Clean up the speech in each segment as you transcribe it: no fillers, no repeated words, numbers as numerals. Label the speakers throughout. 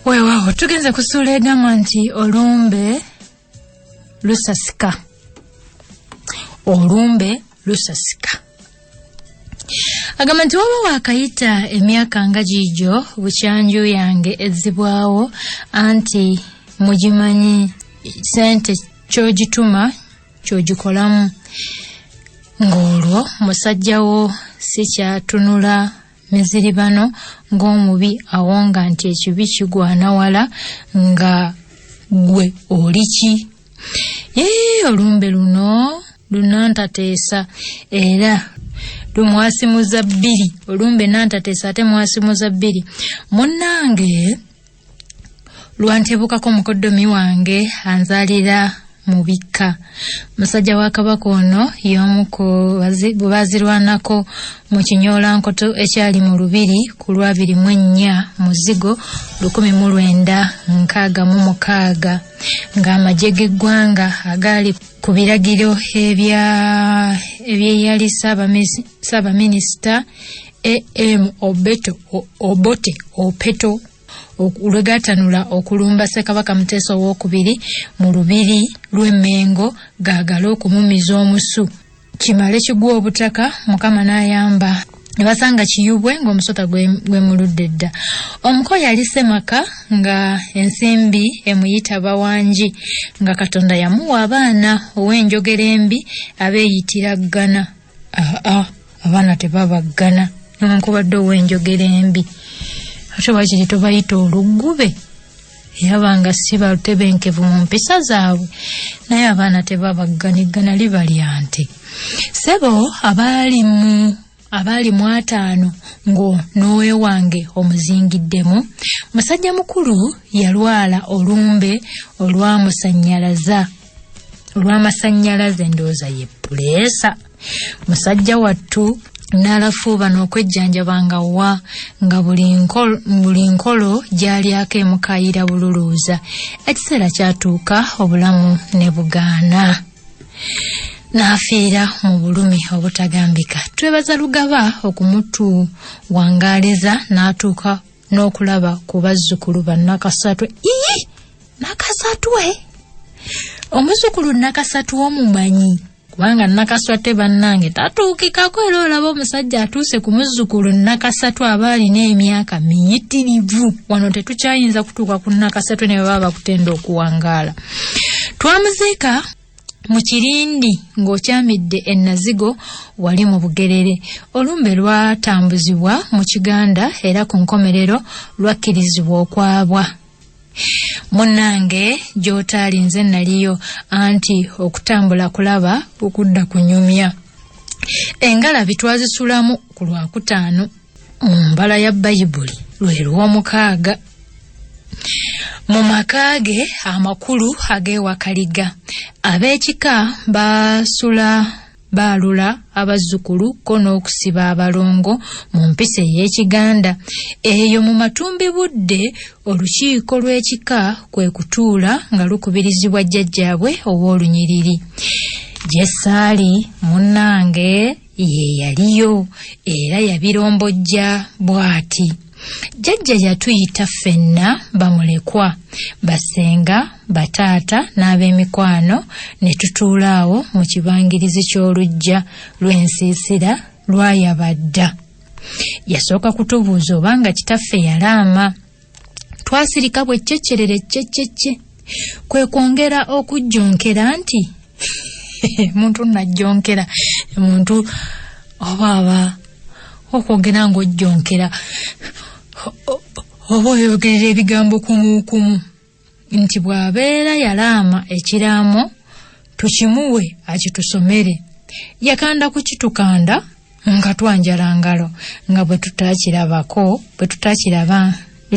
Speaker 1: Wewe tugenze kusula egamba nti olumbe lusasika. Olumbe lusasika. Agamba nti waba wakayita emyaka nga gijo bukyanju yange ezzibwawo anti mugimanyi sente kyogituma kyogikolamu ng'olwo musajjawo sikyatunula miziribano ng'omubi awonga nti ekibi kigwana wala nga gwe oliki. Olumbe luno lunantateesa era lumwasimuza bbiri. Olumbe nantateesa ate mwasimuza bbiri. Munnange lwantebukako mukoddomi wange anzalira mubika. Musajja wa Kabaka ono y'omu ku bazirwanako mu Kinyolankoto ekyali mu Lubiri ku Lwabiri mu 4 Muzigo 1966 ng'amagye g'eggwanga agali ku biragiro ebyeyali Ssaabaminisita A.M. Obote Opeto ulwegatanula okulumba Ssekabaka Muteesa II mu Lubiri lw'Emmengo gaagala okumumiza omusu. Kimale kigwa obutaka Mukama n'ayamba ne basanga kiyubwe ng'omusota gwe muludde dda. Omuko yali Ssemaka nga ensimbi emuyita Bawanji nga Katonda yamuwa abaana ow'enjogera embi abeeyitira Ggana. Abaana tebabaggana newankubadde ow'enjogera embi. Ate wakiri tobayita olugube yabanga si batebenkevu mu mpisa zaabwe naye abaana tebabagganiggana libalya nte. Sebo abali mu 5 ngo n'owe wange omuzingiddemu. Musajja mukulu yalwala olumbe olw'amasannyalaze ndowooza ye puleesa. Musajja wattu n'alafuuba n'okwejjanjabanga wa nga buli nkolo gy'alyako emukayira bululuuza. Ekiseera kyatuuka obulamu ne bugaana. N'afiira mu bulumi obutagambika. Twebaza Lugaba okumutu wangaaliza n'atuuka n'okulaba ku bazzukulu ba Nakasatwe. Nakasatwe? Omuzzukulu Nakasatwe omumanyi? Kubanga Nakasatwe bannange tatuukikako era olaba omusajja atuuse ku muzzukulu Nakasatwe aba alina emyaka miyitirivu. Wano tetukyayinza kutuuka ku Nakasatwe ne baba bakutenda okuwangaala. Twamuziika mu Kirindi ng'okyamidde e Nazigo wali mu Bugerere. Olumbe lwatambuzibwa mu Kiganda era ku nkomerero lwakkirizibwa okwabwa. Munnange gy'otaali nze naliyo anti okutambula kulaba okudda kunyumya. Engalabi twazisulamu ku Lwakutaano mu mbala ya Bayibuli lwe Lwomukaaga. Mu makaage amakulu ag'ewakaliga ab'ekika baalula abazzukulu ko n'okusiba abalongo mu mpisa ey'Ekiganda. Eyo mu matumbi budde olukiiko lw'ekika kwe kutuula nga lukubirizibwa jjajjaabwe ow'olunyiriri. Gyesaali munnange ye yaliyo era yabirombojja bw'ati. Jjajja yatuyita ffenna bamulekwa basenga bataata n'ab'emikwano ne tutuula awo mu kibangirizi ky'oluggya lw'ensiisira lwayabadda. Yasooka kutubuuza obanga kitaffe yalaama. Twasirika bwe ccecerere cceccecce kwe kwongera okujjonkera nti muntu najjonkera muntu oba okwogera ng'ojjonkera oba oyogerera ebigambo kumukumu nti bw'abeera yalaama ekiraamo tukimuwe akitusomere. Yakanda kukitukanda nga twanjala ngalo nga bwe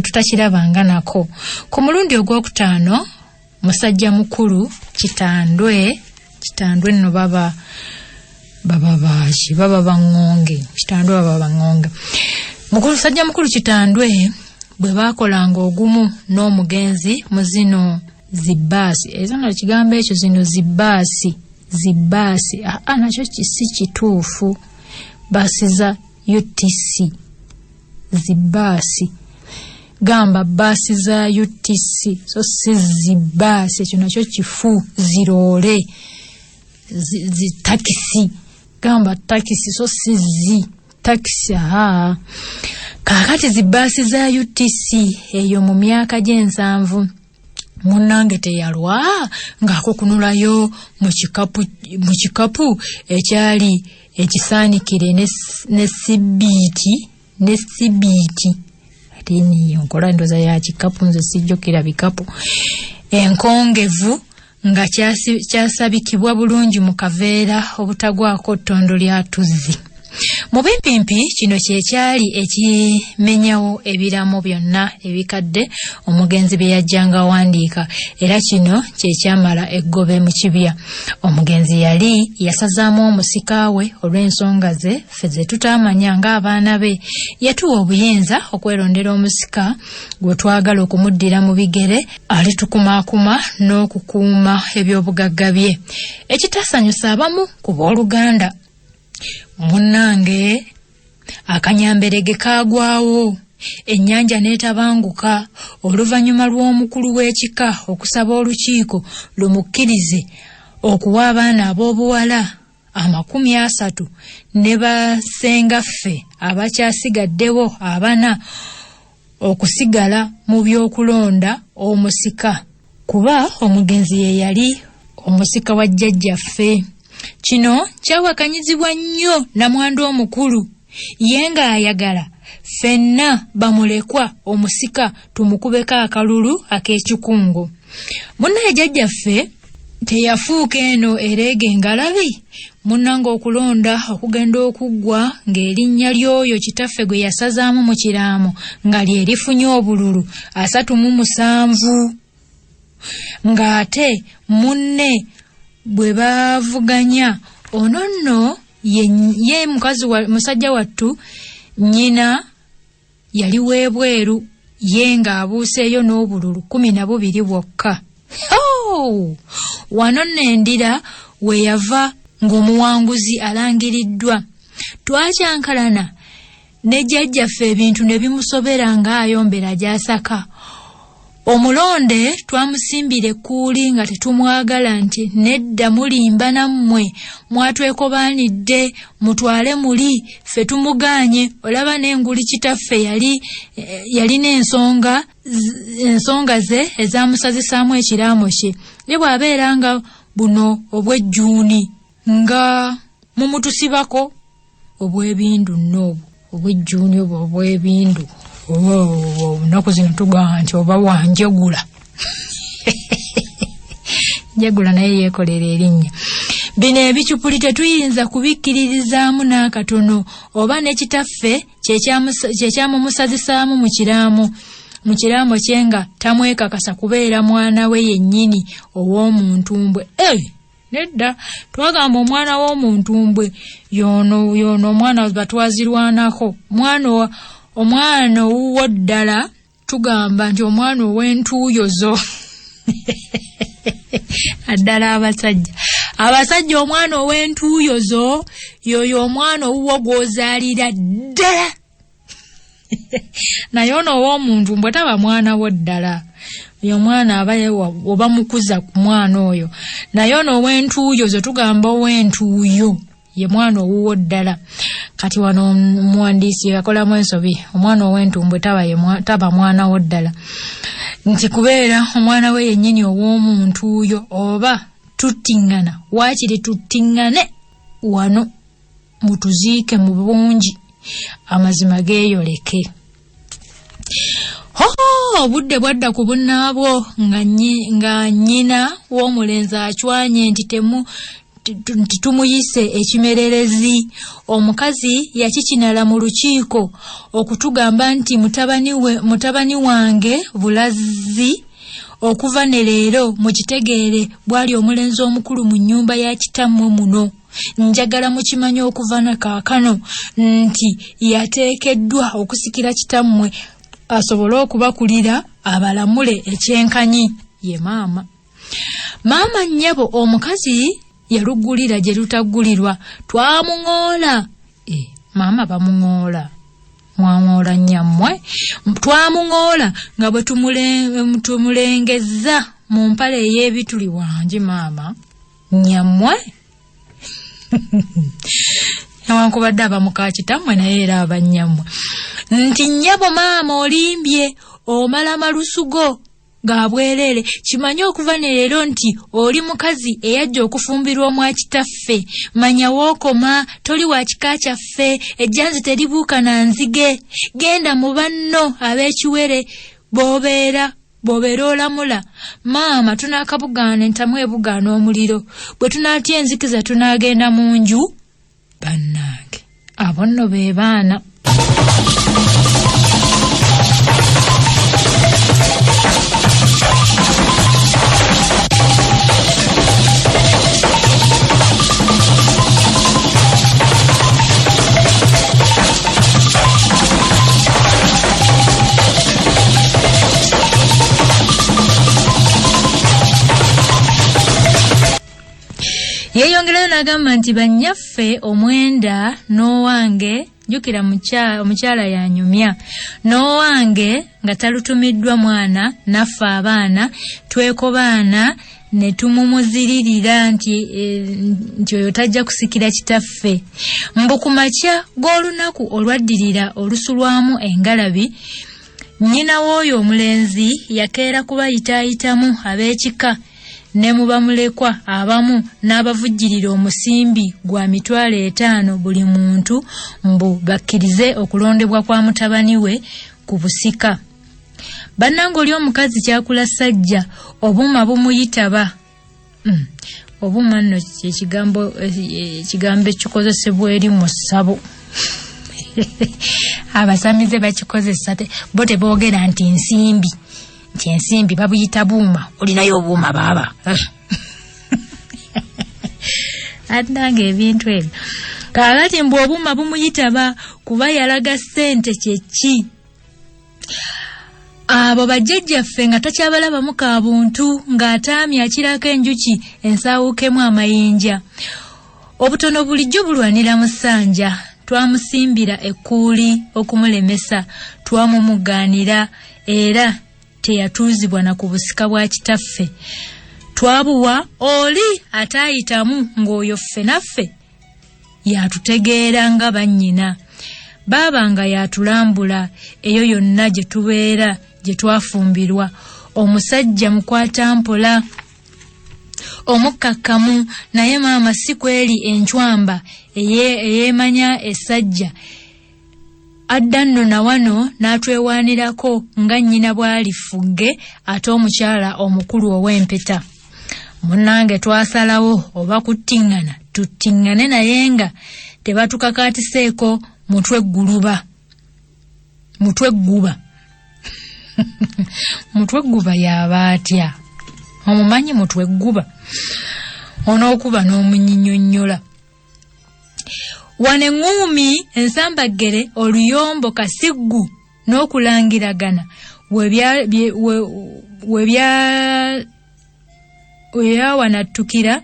Speaker 1: tutakirabanga nako. Ku mulundi ogwokutaano musajja mukulu Kitandwe nno baba Bang'onge. Kitandwe baba Bang'onge. Musajja mukulu Kitandwe bwe baakolanga ogumu n'omugenzi mu zino zibbaasi. Ezino ekigambo ekyo zino zibbaasi. Nakyo si kituufu. Baasi za UTC. Zibbaasi. gamba basi za UTC so sizi basi ekyo nakyo kifu zirole zi taxi gamba taxi so sizi taxi kakati zi basi za UTC eyo mu myaka gy'ensanvu munange teyalwa ng'akukunulayo mu kikapu ekyali ekisaanikire ne sibiti ate niyo nkola ndoza ya kikapu nze sijjukira bikapu enkongevu nga kyasabikibwa bulungi mu kaveera obutagwako ttondo lya tuzzi. Mu bimpimpi kino kyekyali ekimenyawo ebiramu byonna ebikadde omugenzi bye yajjanga wandiika era kino kyekyamala eggobe mu kibya. Omugenzi yali yasazaamu omusika we olw'ensonga ze ffe ze tutamanya ng'abaana be. Yatuwa obuyinza okwerondera omusika gwe twagala okumuddira mu bigere alitukumaakuma n'okukuuma eby'obugagga bye. Ekitasanyusa abamu ku booluganda munnange akanyamberege kaagwawo ennyanja n'etabanguka oluvannyuma lw'omukulu w'ekika okusaba olukiiko lumukkirize okuwa abaana ab'obuwala 30 ne basengaffe abakyasigaddewo abana okusigala mu by'okulonda omusika kuba omugenzi ye yali omusika wa jjajjaffe. Kino kyawakanyizibwa nnyo namwandu omukulu ye ng'ayagala ffenna bamulekwa omusika tumukubeko akalulu ak'ekikungo. Munnaye jjajjaffe teyafuuka eno ereege ngalabi munnange okulonda okugenda okuggwa ng'erinnya ly'oyo kitaffe gwe yasazaamu mu kiraamo nga lye lifunye obululu 37 ng'ate munne bwe bavuganya ono nno ye mukazi wa musajja wattu nnyina yali webweru ye ng'abuuseeyo n'obululu 12 bwokka. Wano nendira we yava ng'omuwanguzi alangiriddwa. Twakyankalana ne jjajjaffe ebintu ne bimusobera ng'ayombera gy'asaka. Omulonde twamusimbire kuuli nga tetumwagala nti nedda mulimba nammwe mwatwekobaanidde mutwale muli ffe tumuganye. Olaba n'enguli kitaffe yalina ensonga ze ezaamusazisaamu ekiraamo kye. Ye bw'abeera nga buno obwejjuuni nga mumutusibako obwebindu nnoobu obwejjuuni obwo obwebindu onaku zino tugamba nti oba wanjagula njagula naye yeekolera erinnya. Bino ebicupuli tetuyinza kubikkiririzaamu n'akatono oba ne kitaffe kyekyamumusazisaamu mu kiraamo kye nga tamwekakasa kubeera mwana we yennyini ow'omuntu mbwe. Nedda twagamba omwana w'omuntu mbwe yono omwana batwazirwanako omwana owuwo ddala tugamba nti omwana ow'entuuyozo addala abasajja omwana ow'entuuyozo yoyo omwana owuwo gw'ozaalira ddala naye ono ow'omuntu mbwe taba mwana wo ddala oyo omwana aba oba mukuza ku mwana oyo. Naye ono ow'entuuyozo tugamba ow'entuuyo ye mwana owuwo ddala. Kati wano omuwandiisi yakolamu ensobi omwana ow'entumbwe taba mwana wo ddala nti kubeera omwana we yennyini ow'omuntu oyo oba tuttiŋŋana waakiri tuttiŋŋane wano mutuziike mu bungi amazima geeyoleke. Obudde bwadda ku bunnaabwo nga nnyina w'omulenzi acwanye nti tumuyise ekimererezi. Omukazi yakikinala mu lukiiko okutugamba nti mutabani wange Bulazi okuva ne leero mukitegeere bwali omulenzi omukulu mu nnyumba ya kitammwe muno. Njagala mukimanye okuva na kaakano nti yateekeddwa okusikira kitammwe asobole okubakulira abalamule ekyenkanyi ye maama. Maama nnyabo omukazi yalugulira gye lutaggulirwa. Twamuŋoola maama bamuŋoola mwaŋoola nnyammwe twamuŋoola nga bwe tumulengezza mu mpale ey'ebituli wangi maama nnyammwe newankubadde abamuka kitammwe naye era abannyammwe nti nnyabo maama olimbye omala malusugo ga bwerere kimanye okuva ne leero nti oli mukazi eyajja okufumbirwa omwakitaffe manya wookoma toli wa kika kyaffe ejjanzi teribuuka na nzige genda mu banno ab'ekiwere b'obeera olamula maama tunaakabugaana entamu ebugaana omuliro bwe tunaatya enzikiza tunaagenda mu nju bannange abo nno be baana. Yeyongerayo n'agamba nti bannyaffe omwenda n'owange jjukira omukyala yanyumya n'owange nga talutumiddwa mwana naffe abaana twekobaana ne tumumuziririra nti oyo tajja kusikira kitaffe mbu ku makya g'olunaku olwaddirira olusulwamu engalabi nnyina w'oyo omulenzi yakeera kubayitaayitamu ab'ekika ne mubamulekwa abamu n'abavujjirira omusimbi gwa $50 buli muntu mbu bakkirize okulondebwa kwa mutabani we ku busika. Bannange oli omukazi kyakula sajja obuma bumuyitaba. Obuma nno ekigambo ekikozesebwa eri mu ssabo. Abasamize bakikozesa bo teboogera nti nsimbi. Nti ensimbi babuyita buuma olinayo obuuma baaba atange ebintu ebyo kakati mbu obuuma bumuyitaba kuba yalaga ssente kyeki abo bajjajjaffe nga takyabalabamu ka buntu ng'ataamya akirako enjuki ensaawukemu amayinja obutono bulijjo bulwanira mu ssanja twamusimbira ekkuuli okumulemesa twamumugaanira era teyatuuzibwa na ku busika bwa kitaffe twabuwa oli ataayitamu ng'oyo ffe naffe yatutegeera nga bannyina baaba nga yatulambula eyo yonna gye tubeera gye twafumbirwa omusajja mukwata mpola omukkakkamu naye maama si kweri encwamba eyeemanya essajja adda nno na wano n'atwewaanirako nga nnyina bw'alifugge ate omukyala omukulu ow'empeta munnange twasalawo oba kuttiŋŋana tuttiŋŋane naye nga tebatukakaatiseeko mutwe guba yaaba atya omumanyi mutwe guba onookuba n'omunyinyonnyola wane ngumi ensambagere oluyombo kasiggu n'okulangiragana webyawanattukira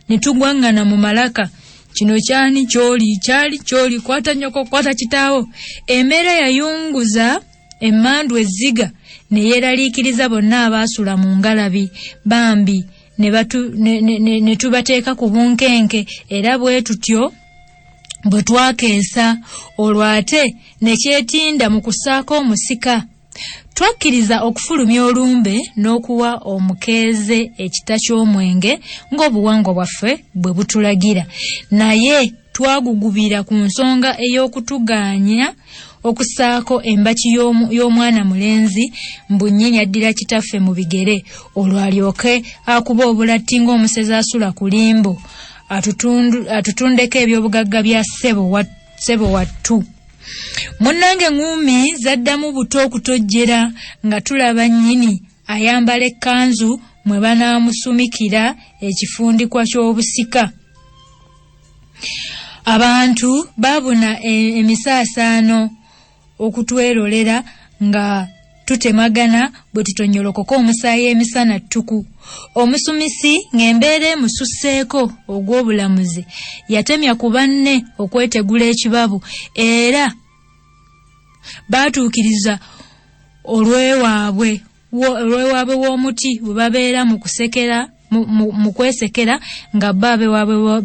Speaker 1: ne tugwangana mu malaka kino kyani kyoli kwata nnyoko kwata kitaawo embeera yayunguza emmandu ezziga ne yeeraliikiriza bonna abaasula mu ngalabi bambi ne tubateeka ku bunkenke era bwe tutyo bwe twakeesa olwo ate ne kyetinda mu kusaako omusika twakkiriza okufulumya olumbe n'okuwa omukeeze ekita ky'omwenge ng'obuwangwa bwaffe bwe butulagira naye twagugubira ku nsonga ey'okutugaanya okusaako embaki y'omwana mulenzi mbu nnyini addira kitaffe mu bigere olwo alyoke akuba obulatti ng'omusezi asula ku limbo atutundeko ebyobugagga bya ssebo wattu munnange ngumi zaddamu buto okutojjera nga tulaba nnyini ayambala ekkanzu mwe banaamusumikira ekifundikwa ky'obusika abantu babuna emisaasaano okutwerolera nga tutemagana bwe tutonyolokoka omusaayi emisana ttuku omusumisi ng'embeera emususseeko ogw'obulamuzi yatemya ku banne okwetegula ekibabu era batuukiriza olwewaabwe w'omuti bwe babeera mu kusekera mu kwesekera nga baabe waabwe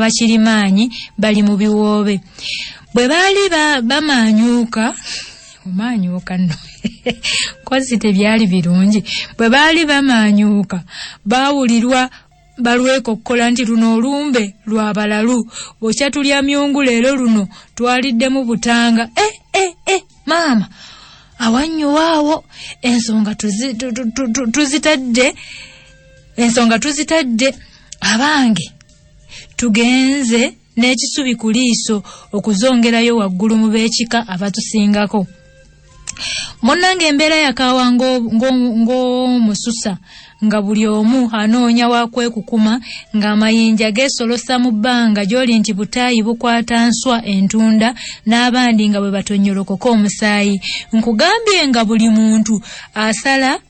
Speaker 1: bakirimaanyi bali mu biwoobe. Bwe baali bamanyuuka omanyuuka nno kozi tebyali birungi. Bwe baali bamanyuuka baawulirwa balwekokkola nti luno olumbe lwa balalu, bw'okya tulya myungu leero luno twaliddemu butanga. Maama awannyo ensonga tuzitadde abange tugenze n'ekisubi ku liiso okuzongerayo waggulu mu beekika abatusingako. Munnange embeera yakaawa ng'omususa nga buli omu anoonya wakwekukuma ng'amayinja geesolosa mu bbanga gy'oli nti butaayi bukwata nswa entunda n'abandi nga bwe batonyolokoka omusaayi. Nkugambye nga buli muntu asala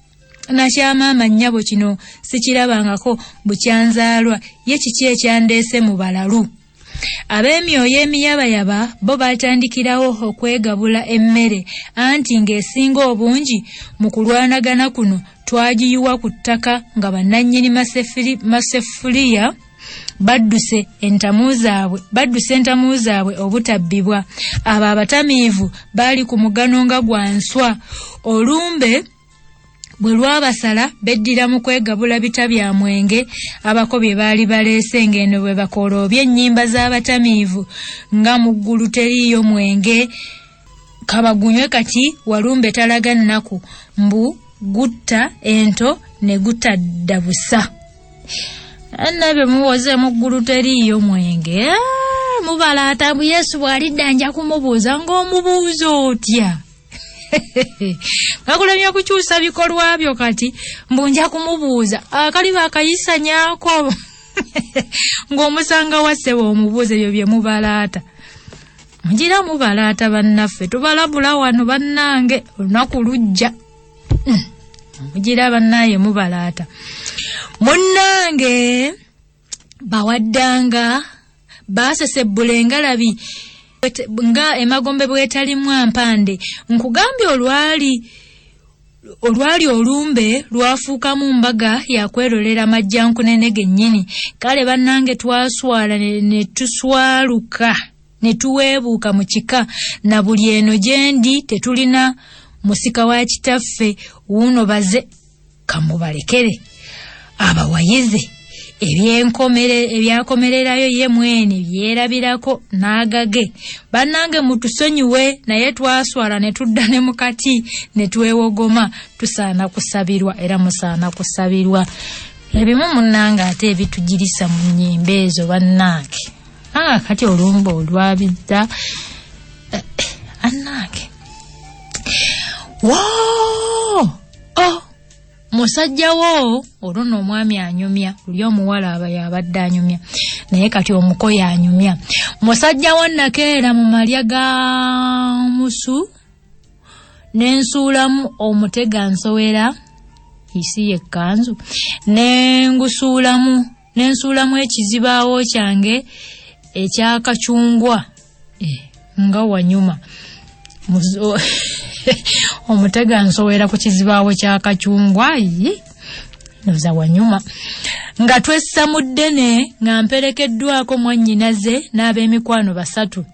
Speaker 1: nakyamaama nnyabo kino sikirabangako bukyanzaalwa ye kiki ekyandeese mu balalu. Ab'emyoyo emiyabayaba bo batandikirawo okwegabula emmere anti ng'esinga obungi mu kulwanagana kuno twagiyiwa ku ttaka nga bannannyini masefuliya badduse entamu zaabwe obutabbibwa. Abo abatamiivu baali ku mugano nga gwa nswa. Olumbe bwe lwabasala beddira mu kwegabula bita bya mwenge abako bye baali baleese ng'eno bwe bakoloobya ennyimba z'abatamiivu nga mu ggulu teriiyo mwenge kabagunywe kati walumbe talaga nnaku mbu gutta ento ne gutta ddabusa. Annabe muwoze mu ggulu teriiyo mwenge mubalaata mbu Yesu bw'alidda nja kumubuuza ng'omubuuza otya. Ngakulemya kukyusa bikolwa byo kati mbu nja kumubuuza akali bakayisa nyaako ng'omusanga wassebe omubuuza ebyo bye mubalaata. Mugira mubalaata bannaffe tubalabula wano bannange olunaku lujja. Mugira bannaaye mubalaata. Munnange bawaddanga basesebbula engalabi nga emagombe bwetalimu ampande. Nkugambye olwali olumbe lwafuukamu mbaga yakwerolera majjankunene gennyini. Kale bannange twaswala ne tuswaluka ne tuweebuuka mu kika na buli eno gyendi tetulina musika wa kitaffe wuuno baze kamubalekere abawayize ebyakomererayo ye mwene byerabirako n'agage. Bannange mutusonyiwe naye twaswala ne tudda ne mukati ne twewogoma. Tusaana kusabirwa era musaana kusabirwa. Ebimu munnange ate ebitugirisa mu nnyimba ezo bannange. Kati olumba olwabidda annange musajjawo oluno omwami anyumya oli omuwala aba yabadde anyumya naye kati omuko yanyumya. Musajjawo nakeera mu malya ga musu nensuulamu omutega nsowera isi yekkanzu nensuulamu ekizibaawo kyange ekyakacungwa nga wanyuma omutega nsowera ku kizibaawo kyakacungwa noza wanyuma nga twessa mu ddene nga mperekeddwako mwannyinaze n'ab'emikwano 3.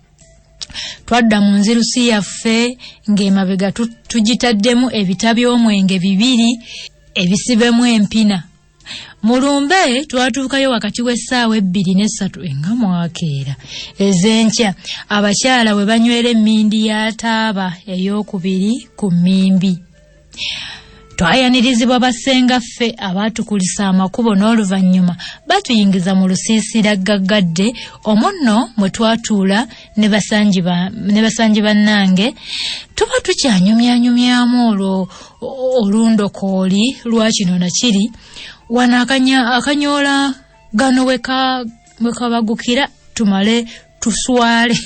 Speaker 1: Twadda mu nzirusi yaffe ng'emabega tugitaddemu ebita by'omwenge 2 ebisibemu empina. Mulumbe twatuukayo wakati w'essaawa 2 ne 3 enga mwakeera ez'enkya abakyala we banywera emmindi ya taaba ey'okubiri ku mmimbi. Twayanirizibwa bassengaffe abaatukulisa amakubo n'oluvannyuma batuyingiza mu lusiisira gaggadde omwo nno mwe twatuula ne basanji bannange tuba tukyanyumyanyumyamu olwo olundokooli lwa kino nakiri wano akanyoola gano we kabagukira tumale tuswale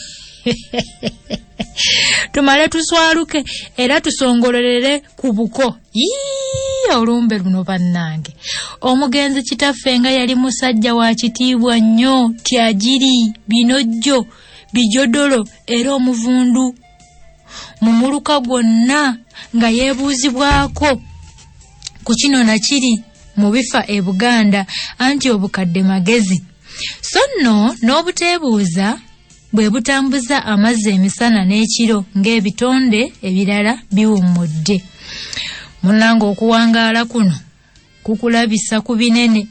Speaker 1: tuswaluke era tusongololere ku buko. Olumbe luno bannange omugenzi kitaffe nga yali musajja wa kitiibwa nnyo tyagiri binojjo bijodolo era omuvundu mu muluka gwonna nga yeebuuzibwako ku kino nakiri mu bifa e Buganda anti obukadde magezi. So nno n'obuteebuuza bwe butambuza amazzi emisana n'ekiro ng'ebitonde ebirala biwummudde. Munnange okuwangaala kuno kukulabisa ku binene.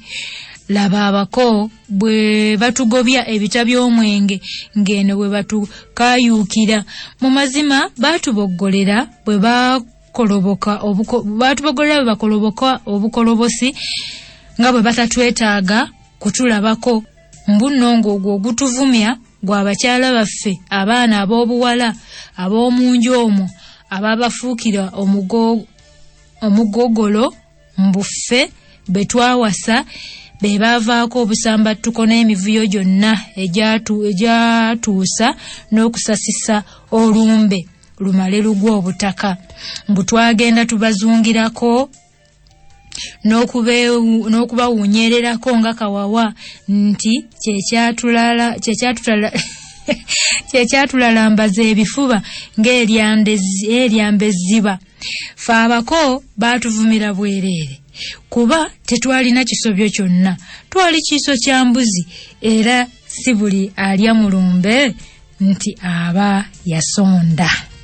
Speaker 1: Laba abako bwe batugobya ebita by'omwenge ng'eno bwe batukayuukira. Mu mazima baatuboggolera bwe bakoloboka obukolobosi nga bwe batatwetaaga kutulabako. Mbunongo ogwo ogutuvumya gw'abakyala baffe abaana ab'obuwala ab'omunju omwo ababafuukira omugogolo mbuffe betwawasa be baavaako obusambattuko n'emivuyo gyonna egyatuusa n'okusasisa olumbe lumale lugwa obutaka. Mbu twagenda tubazungirako n'okubawuunyererako nga kawawa nti kyegyatulalambaza ebifuba ng'eryamba ezziba. Ffe abako baatuvumira bwereere kuba tetwalina kisobyo kyonna, twali kiiso kya mbuzi, era si buli alya mulumbe nti aba yasonda.